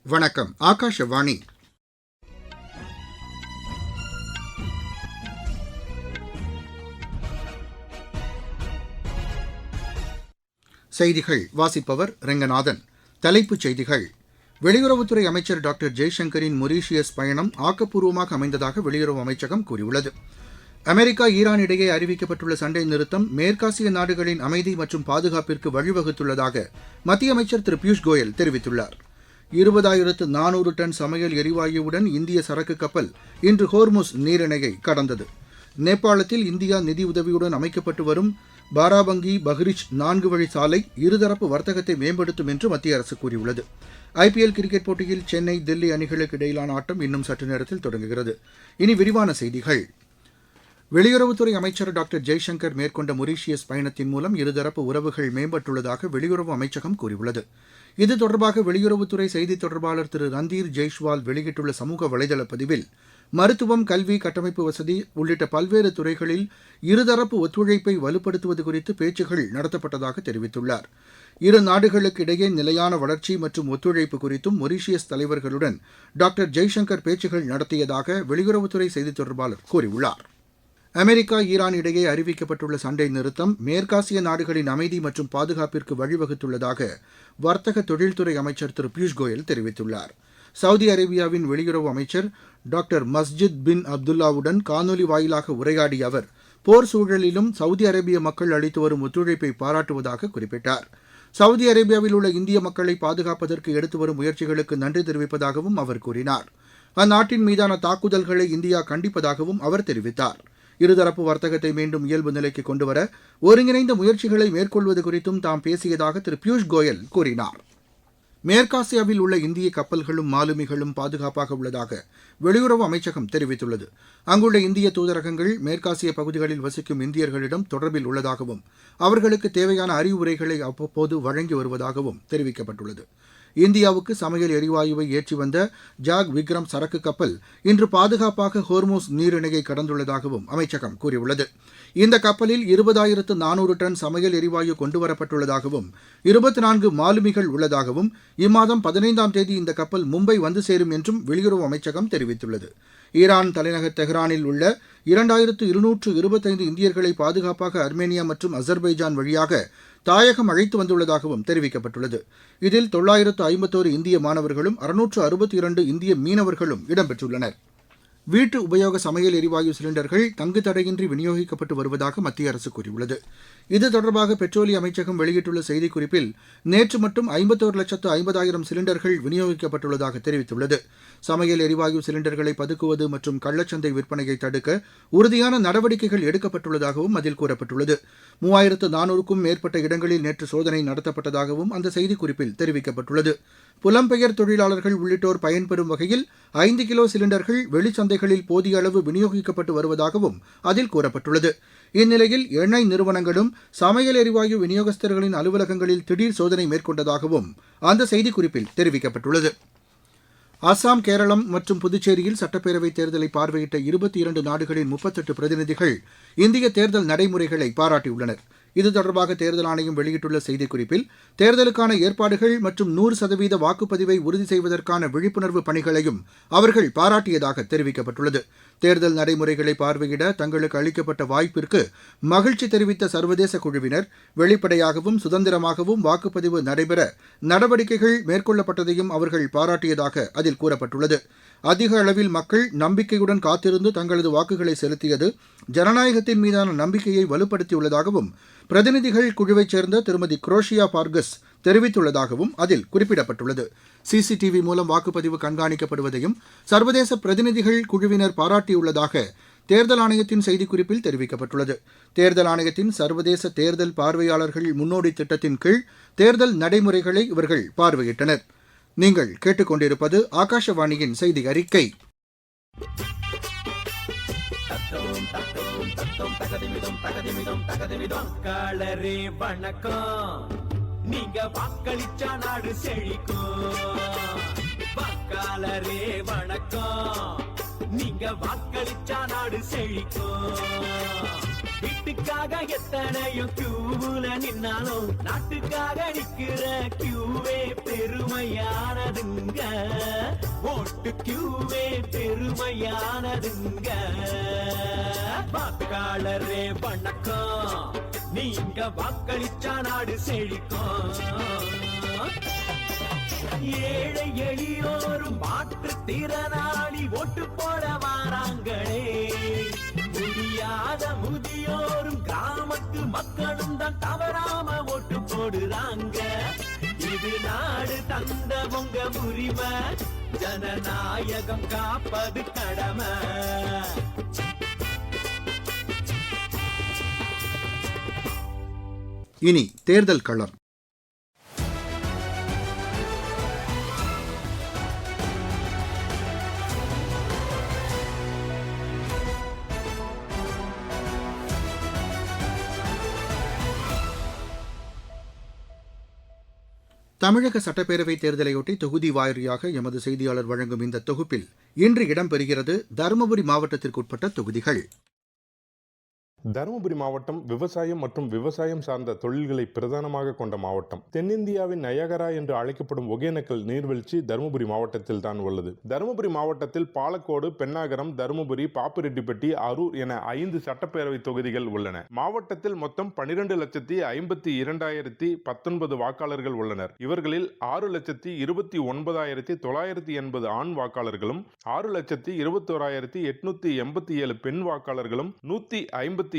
வணக்கம். ஆகாஷவாணி. செய்திகள் வாசிப்பவர் ரெங்கநாதன். தலைப்புச் செய்திகள். வெளியுறவுத்துறை அமைச்சர் டாக்டர் ஜெய்சங்கரின் மொரீஷியஸ் பயணம் ஆக்கப்பூர்வமாக அமைந்ததாக வெளியுறவு அமைச்சகம் கூறியுள்ளது. அமெரிக்கா ஈரான் இடையே அறிவிக்கப்பட்டுள்ள சண்டை நிறுத்தம் மேற்காசிய நாடுகளின் அமைதி மற்றும் பாதுகாப்பிற்கு வழிவகுத்துள்ளதாக மத்திய அமைச்சர் திரு பியூஷ் கோயல் தெரிவித்துள்ளார். 20,400 டன் சமையல் எரிவாயுவுடன் இந்திய சரக்கு கப்பல் இன்று ஹோர்முஸ் நீரிணையை கடந்தது. நேபாளத்தில் இந்தியா நிதியுதவியுடன் அமைக்கப்பட்டு வரும் பாராபங்கி பஹ்ரிச் 4 வழி சாலை இருதரப்பு வர்த்தகத்தை மேம்படுத்தும் என்று மத்திய அரசு கூறியுள்ளது. IPL கிரிக்கெட் போட்டியில் சென்னை, தில்லி அணிகளுக்கு இடையிலான ஆட்டம் இன்னும் சற்று நேரத்தில் தொடங்குகிறது. இனி விரிவான செய்திகள். வெளியுறவுத்துறை அமைச்சர் டாக்டர் ஜெய்சங்கர் மேற்கொண்ட மொரீஷியஸ் பயணத்தின் மூலம் இருதரப்பு உறவுகள் மேம்பட்டுள்ளதாக வெளியுறவு அமைச்சகம் கூறியுள்ளது. இது தொடர்பாக வெளியுறவுத்துறை செய்தித் தொடர்பாளர் திரு ரந்தீர் ஜெய்ஷ்வால் வெளியிட்டுள்ள சமூக வலைதள பதிவில், மருத்துவம், கல்வி, கட்டமைப்பு வசதி உள்ளிட்ட பல்வேறு துறைகளில் இருதரப்பு ஒத்துழைப்பை வலுப்படுத்துவது குறித்து பேச்சுகள் நடத்தப்பட்டதாக தெரிவித்துள்ளார். இரு நாடுகளுக்கு இடையே நிலையான வளர்ச்சி மற்றும் ஒத்துழைப்பு குறித்தும் மொரீஷியஸ் தலைவர்களுடன் டாக்டர் ஜெய்சங்கர் பேச்சுகள் நடத்தியதாக வெளியுறவுத்துறை செய்தித் தொடர்பாளர் கூறியுள்ளார். அமெரிக்கா ஈரான் இடையே அறிவிக்கப்பட்டுள்ள சண்டை நிறுத்தம் மேற்காசிய நாடுகளின் அமைதி மற்றும் பாதுகாப்பிற்கு வழிவகுத்துள்ளதாக வர்த்தக தொழில்துறை அமைச்சர் திரு பியூஷ் கோயல் தெரிவித்துள்ளார். சவுதி அரேபியாவின் வெளியுறவு அமைச்சர் டாக்டர் மஸ்ஜித் பின் அப்துல்லாவுடன் காணொலி வாயிலாக உரையாடிய அவர், போர் சூழலிலும் சவுதி அரேபிய மக்கள் அளித்து வரும் ஒத்துழைப்பை பாராட்டுவதாக குறிப்பிட்டார். சவுதி அரேபியாவில் உள்ள இந்திய மக்களை பாதுகாப்பதற்கு எடுத்து வரும் முயற்சிகளுக்கு நன்றி தெரிவிப்பதாகவும் அவர் கூறினார். அந்நாட்டின் மீதான தாக்குதல்களை இந்தியா கண்டிப்பதாகவும் அவர் தெரிவித்தார். இருதரப்பு வர்த்தகத்தை மீண்டும் இயல்பு நிலைக்கு கொண்டுவர ஒருங்கிணைந்த முயற்சிகளை மேற்கொள்வது குறித்தும் தாம் பேசியதாக திரு பியூஷ் கோயல் கூறினார். மேற்காசியாவில் உள்ள இந்திய கப்பல்களும் மாலுமிகளும் பாதுகாப்பாக உள்ளதாக வெளியுறவு அமைச்சகம் தெரிவித்துள்ளது. அங்குள்ள இந்திய தூதரகங்கள் மேற்காசிய பகுதிகளில் வசிக்கும் இந்தியர்களிடம் தொடர்பில் உள்ளதாகவும் அவர்களுக்கு தேவையான அறிவுரைகளை அவ்வப்போது வழங்கி வருவதாகவும் தெரிவிக்கப்பட்டுள்ளது. இந்தியாவுக்கு சமையல் எரிவாயுவை ஏற்றி வந்த ஜாக் விக்ரம் சரக்கு கப்பல் இன்று பாதுகாப்பாக ஹோர்முஸ் நீரிணையை கடந்துள்ளதாகவும் அமைச்சகம் கூறியுள்ளது. இந்த கப்பலில் 20,400 டன் சமையல் எரிவாயு கொண்டுவரப்பட்டுள்ளதாகவும் 24 மாலுமிகள் உள்ளதாகவும் இம்மாதம் 15ஆம் தேதி இந்த கப்பல் மும்பை வந்து சேரும் என்றும் வெளியுறவு அமைச்சகம் தெரிவித்துள்ளது. ஈரான் தலைநகர் தெஹ்ரானில் உள்ள 2,225 இந்தியர்களை பாதுகாப்பாக அர்மேனியா மற்றும் அசர்பைஜான் வழியாக தாயகம் அழைத்து வந்துள்ளதாகவும் தெரிவிக்கப்பட்டுள்ளது. இதில் 951 இந்திய மாணவர்களும் 662 இந்திய மீனவர்களும் இடம்பெற்றுள்ளனர். வீட்டு உபயோக சமையல் எரிவாயு சிலிண்டர்கள் தங்கு தடையின்றி விநியோகிக்கப்பட்டு வருவதாக மத்திய அரசு கூறியுள்ளது. இது தொடர்பாக பெட்ரோலிய அமைச்சகம் வெளியிட்டுள்ள செய்திக்குறிப்பில், நேற்று மட்டும் 51,50,000 சிலிண்டர்கள் விநியோகிக்கப்பட்டுள்ளதாக தெரிவித்துள்ளது. சமையல் எரிவாயு சிலிண்டர்களை பதுக்குவது மற்றும் கள்ளச்சந்தை விற்பனையை தடுக்க உறுதியான நடவடிக்கைகள் எடுக்கப்பட்டுள்ளதாகவும் அதில் கூறப்பட்டுள்ளது. 3,400க்கும் மேற்பட்ட இடங்களில் நேற்று சோதனை நடத்தப்பட்டதாகவும் அந்த செய்திக்குறிப்பில் தெரிவிக்கப்பட்டுள்ளது. புலம்பெயர் தொழிலாளர்கள் உள்ளிட்டோர் பயன்பெறும் வகையில் 5 கிலோ சிலிண்டர்கள் வெளிச்சந்தைகளில் போதிய அளவு விநியோகிக்கப்பட்டு வருவதாகவும் அதில் கூறப்பட்டுள்ளது. இந்நிலையில் எண்ணெய் நிறுவனங்களும் சமையல் எரிவாயு விநியோகஸ்தர்களின் அலுவலகங்களில் திடீர் சோதனை மேற்கொண்டதாகவும் அந்த செய்திக்குறிப்பில் தெரிவிக்கப்பட்டுள்ளது. அசாம், கேரளம் மற்றும் புதுச்சேரியில் சட்டப்பேரவைத் தேர்தலை பார்வையிட்ட 22 நாடுகளின் 38 பிரதிநிதிகள் இந்திய தேர்தல் நடைமுறைகளை பாராட்டியுள்ளனர். இது தொடர்பாக தேர்தல் ஆணையம் வெளியிட்டுள்ள செய்திக்குறிப்பில், தேர்தலுக்கான ஏற்பாடுகள் மற்றும் 100% வாக்குப்பதிவை உறுதி செய்வதற்கான விழிப்புணர்வு பணிகளையும் அவர்கள் பாராட்டியதாக தெரிவிக்கப்பட்டுள்ளது. தேர்தல் நடைமுறைகளை பார்வையிட தங்களுக்கு அளிக்கப்பட்ட வாய்ப்பிற்கு மகிழ்ச்சி தெரிவித்த சர்வதேச குழுவினர், வெளிப்படையாகவும் சுதந்திரமாகவும் வாக்குப்பதிவு நடைபெற நடவடிக்கைகள் மேற்கொள்ளப்பட்டதையும் அவர்கள் பாராட்டியதாக அதில் கூறப்பட்டுள்ளது. அதிக அளவில் மக்கள் நம்பிக்கையுடன் காத்திருந்து தங்களது வாக்குகளை செலுத்தியது ஜனநாயகத்தின் மீதான நம்பிக்கையை வலுப்படுத்தியுள்ளதாகவும் பிரதிநிதிகள் குழுவைச் சேர்ந்த திருமதி குரோஷியா பார்கஸ் தெரிவித்துள்ளதாகவும் அதில் குறிப்பிடப்பட்டுள்ளது. CCTV மூலம் வாக்குப்பதிவு கண்காணிக்கப்படுவதையும் சர்வதேச பிரதிநிதிகள் குழுவினர் பாராட்டியுள்ளதாக தேர்தல் ஆணையத்தின் செய்திக்குறிப்பில் தெரிவிக்கப்பட்டுள்ளது. தேர்தல் ஆணையத்தின் சர்வதேச தேர்தல் பார்வையாளர்கள் முன்னோடி திட்டத்தின் கீழ் தேர்தல் நடைமுறைகளை இவர்கள் பார்வையிட்டனர். நீங்கள் கேட்டுக்கொண்டிருப்பது ஆகாஷவாணியின் செய்தி அறிக்கை. வாக்காளரே வணக்கம், நீங்க வாக்களிச்சா நாடு செழிக்கும். வாக்காளரே வணக்கம், நீங்க வாக்களிச்சா நாடு செழிக்கும். வீட்டுக்காக எத்தனையோ கியூவுல நின்னாலும் நாட்டுக்காக நிக்கிற கியூவே பெருமையானதுங்க. ஓட்டு கியூவே பெருமையானதுங்க. வாக்காளரே வணக்கம், நீங்க வாக்களிச்சா நாடு செழிக்கும். ஏழை எளியோரும் மாற்றுத்திறனாளி ஓட்டு போட வாராங்களே. முடியாத முதியோரும் கிராமத்து மக்களும் தான் தவறாம ஓட்டு போடுறாங்க. இது நாடு தந்த உங்க உரிமை, ஜனநாயகம் காப்பது கடமை. இனி தேர்தல் களம். தமிழக சட்டப்பேரவைத் தேர்தலையொட்டி தொகுதி வாரியாக எமது செய்தியாளர் வழங்கும் இந்த தொகுப்பில் இன்று இடம்பெறுகிறது தருமபுரி மாவட்டத்திற்குட்பட்ட தொகுதிகள். தருமபுரி மாவட்டம் விவசாயம் மற்றும் விவசாயம் சார்ந்த தொழில்களை பிரதானமாக கொண்ட மாவட்டம். தென்னிந்தியாவின் நயகரா என்று அழைக்கப்படும் ஒகேனக்கல் நீர்வீழ்ச்சி தருமபுரி மாவட்டத்தில் தான் உள்ளது. தருமபுரி மாவட்டத்தில் பாலக்கோடு, பென்னாகரம், தருமபுரி, பாப்பிரெட்டிப்பட்டி, அரூர் என 5 சட்டப்பேரவை தொகுதிகள் உள்ளன. மாவட்டத்தில் மொத்தம் 12,52,019 வாக்காளர்கள் உள்ளனர். இவர்களில் 6,29,980 ஆண் வாக்காளர்களும் 6,21,887 பெண் வாக்காளர்களும் 152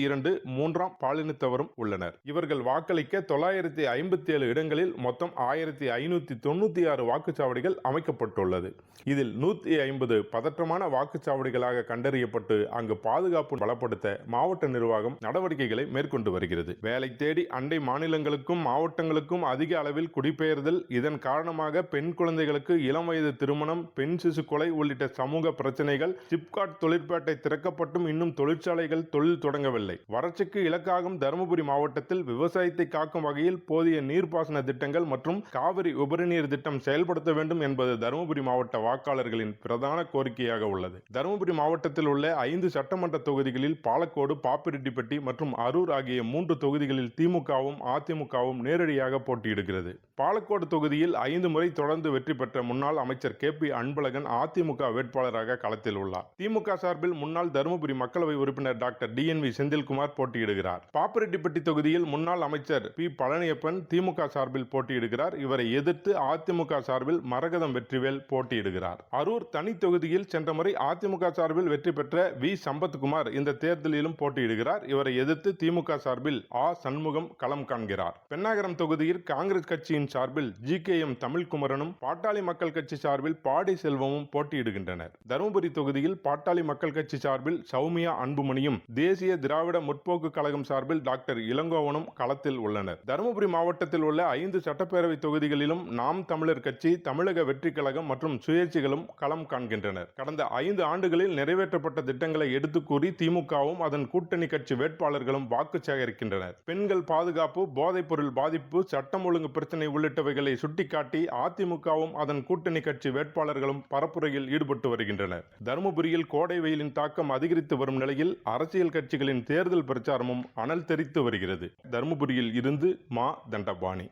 மூன்றாம் பாலினத்தவரும் உள்ளனர். இவர்கள் வாக்களிக்க 957 இடங்களில் மொத்தம் 1596 வாக்குச்சாவடிகள் அமைக்கப்பட்டுள்ளது. இதில் 150 பதற்றமான வாக்குச்சாவடிகளாக கண்டறியப்பட்டு அங்கு பாதுகாப்பு பலப்படுத்த மாவட்ட நிர்வாகம் நடவடிக்கைகளை மேற்கொண்டு வருகிறது. வேலை தேடி அண்டை மாநிலங்களுக்கும் மாவட்டங்களுக்கும் அதிக அளவில் குடிபெயர்தல், இதன் காரணமாக பெண் குழந்தைகளுக்கு இளம் வயது திருமணம், பெண் சிசு கொலை உள்ளிட்ட சமூக பிரச்சனைகள், சிப்காட் தொழிற்பேட்டை திறக்கப்பட்டும் இன்னும் தொழிற்சாலைகள் தொழில் தொடங்கவில்லை. வறட்சிக்கு இலக்காகும் தருமபுரி மாவட்டத்தில் விவசாயத்தை காக்கும் வகையில் போதிய நீர்ப்பாசன திட்டங்கள் மற்றும் காவிரி உபரிநீர் திட்டம் செயல்படுத்த வேண்டும் என்பது தருமபுரி மாவட்ட வாக்காளர்களின் பிரதான கோரிக்கையாக உள்ளது. தருமபுரி மாவட்டத்தில் உள்ள 5 சட்டமன்ற தொகுதிகளில் பாலக்கோடு, பாப்பிரெட்டிப்பட்டி மற்றும் அரூர் ஆகிய 3 தொகுதிகளில் திமுகவும் அதிமுகவும் நேரடியாக போட்டியிடுகிறது. பாலக்கோடு தொகுதியில் 5 முறை தொடர்ந்து வெற்றி பெற்ற முன்னாள் அமைச்சர் KP அன்பழகன் அதிமுக வேட்பாளராக களத்தில் உள்ளார். திமுக சார்பில் முன்னாள் தருமபுரி மக்களவை உறுப்பினர் டாக்டர் DNV செந்தில்குமார் போட்டியிடுகிறார். பாப்பிரெட்டிப்பட்டி தொகுதியில் முன்னாள் அமைச்சர் P பழனியப்பன் திமுக சார்பில் போட்டியிடுகிறார். இவரை எதிர்த்து அதிமுக சார்பில் மரகதம் வெற்றிவேல் போட்டியிடுகிறார். அரூர் தனி தொகுதியில் சென்ற முறை அதிமுக சார்பில் வெற்றி பெற்ற V சம்பத்குமார் இந்த தேர்தலிலும் போட்டியிடுகிறார். இவரை எதிர்த்து திமுக சார்பில் A சண்முகம் களம் காண்கிறார். பென்னாகரம் தொகுதியில் காங்கிரஸ் கட்சியின் சார்பில் GKM தமிழ்குமரனும் பாட்டாளி மக்கள் கட்சி சார்பில் பாடி செல்வமும் போட்டியிடுகின்றனர். தருமபுரி தொகுதியில் பாட்டாளி மக்கள் கட்சி சார்பில் சௌமியா அன்புமணியும் தேசிய திராவிட முற்போக்கு கழகம் சார்பில் டாக்டர் இளங்கோவனும் களத்தில் உள்ளனர். தருமபுரி மாவட்டத்தில் உள்ள 5 சட்டப்பேரவை தொகுதிகளிலும் நாம் தமிழர் கட்சி, தமிழக வெற்றி கழகம் மற்றும் சுயேட்சைகளும் களம் காண்கின்றனர். கடந்த 5 ஆண்டுகளில் நிறைவேற்றப்பட்ட திட்டங்களை எடுத்துக் கூறி திமுகவும் அதன் கூட்டணி கட்சி வேட்பாளர்களும் வாக்கு சேகரிக்கின்றனர். பெண்கள் பாதுகாப்பு, போதைப் பொருள் பாதிப்பு, சட்டம் ஒழுங்கு பிரச்சனை உள்ளிட்டவைகளை சுட்டிக்காட்டி அதிமுகவும் அதன் கூட்டணி கட்சி வேட்பாளர்களும் பரப்புரையில் ஈடுபட்டு வருகின்றனர். தருமபுரியில் கோடை வெயிலின் தாக்கம் அதிகரித்து வரும் நிலையில் அரசியல் கட்சிகளின் தேர்தல் பிரச்சாரமும் அனல் தெரித்து வருகிறது. தருமபுரியில் இருந்து மா தண்டபாணி.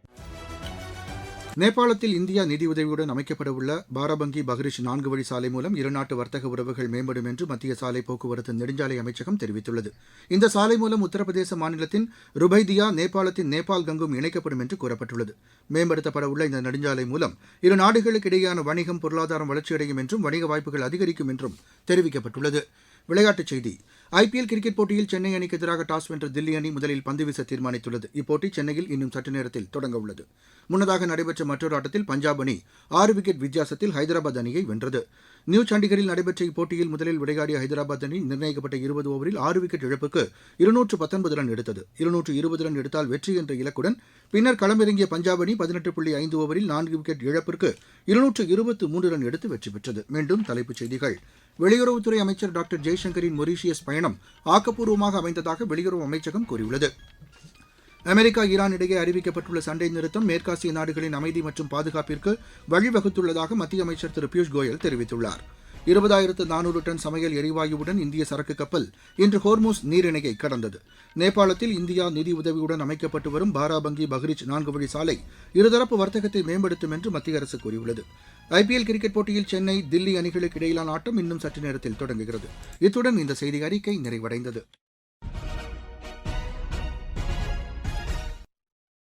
நேபாளத்தில் இந்தியா நிதியுதவியுடன் அமைக்கப்படவுள்ள பாராபங்கி பஹ்ரிஷ் 4 வழி சாலை மூலம் இருநாட்டு வர்த்தக உறவுகள் மேம்படும் என்று மத்திய சாலை போக்குவரத்து நெடுஞ்சாலை அமைச்சகம் தெரிவித்துள்ளது. இந்த சாலை மூலம் உத்தரப்பிரதேச மாநிலத்தின் ருபைதியா, நேபாளத்தின் நேபாள் கங்கும் இணைக்கப்படும் என்று கூறப்பட்டுள்ளது. மேம்படுத்தப்படவுள்ள இந்த நெடுஞ்சாலை மூலம் இரு நாடுகளுக்கு இடையேயான வணிகம், பொருளாதாரம் வளர்ச்சியடையும் என்றும் வணிக வாய்ப்புகள் அதிகரிக்கும் என்றும் தெரிவிக்கப்பட்டுள்ளது. விளையாட்டுச் செய்தி. IPL கிரிக்கெட் போட்டியில் சென்னை அணிக்கு எதிராக டாஸ் வென்ற தில்லி அணி முதலில் பந்து வீச தீர்மானித்துள்ளது. இப்போட்டி சென்னையில் இன்னும் சற்று நேரத்தில் தொடங்க உள்ளது. முன்னதாக நடைபெற்ற மற்றொரு ஆட்டத்தில் பஞ்சாப் அணி 6 விக்கெட் வித்தியாசத்தில் ஹைதராபாத் அணியை வென்றது. நியூ சண்டிகரில் நடைபெற்ற இப்போட்டியில் முதலில் விளையாடிய ஹைதராபாத் அணி நிர்ணயிக்கப்பட்ட 20 ஓவரில் 6 விக்கெட் இழப்புக்கு 219 ரன் எடுத்தது. 220 ரன் எடுத்தால் வெற்றி என்ற இலக்குடன் பின்னர் களமிறங்கிய பஞ்சாப் அணி 18.5 ஓவரில் 4 விக்கெட் இழப்பிற்கு 223 ரன் எடுத்து வெற்றி பெற்றது. மீண்டும் தலைப்புச் செய்திகள். வெளியுறவுத்துறை அமைச்சர் டாக்டர் ஜெய்சங்கரின் மொரீஷியஸ் பயணம் ஆக்கப்பூர்வமாக அமைந்ததாக வெளியுறவு அமைச்சகம் கூறியுள்ளது. அமெரிக்கா, ஈரான் இடையே அறிவிக்கப்பட்டுள்ள சண்டை நிறுத்தம் மேற்காசிய நாடுகளின் அமைதி மற்றும் பாதுகாப்பிற்கு வழிவகுத்துள்ளதாக மத்திய அமைச்சர் திரு பியூஷ் கோயல் தெரிவித்துள்ளார். 20,400 டன் சமையல் எரிவாயுவுடன் இந்திய சரக்கு கப்பல் இன்று ஹோர்மூஸ் நீரிணையை கடந்தது. நேபாளத்தில் இந்தியா நிதி உதவியுடன் அமைக்கப்பட்டு வரும் பாராபங்கி பஹ்ரிச் 4 வழி சாலை இருதரப்பு வர்த்தகத்தை மேம்படுத்தும் என்று மத்திய அரசு கூறியுள்ளது. IPL கிரிக்கெட் போட்டியில் சென்னை, தில்லி அணிகளுக்கு இடையிலான ஆட்டம் இன்னும் சற்று நேரத்தில் தொடங்குகிறது. இத்துடன் இந்த செய்தி அறிக்கை நிறைவடைந்தது.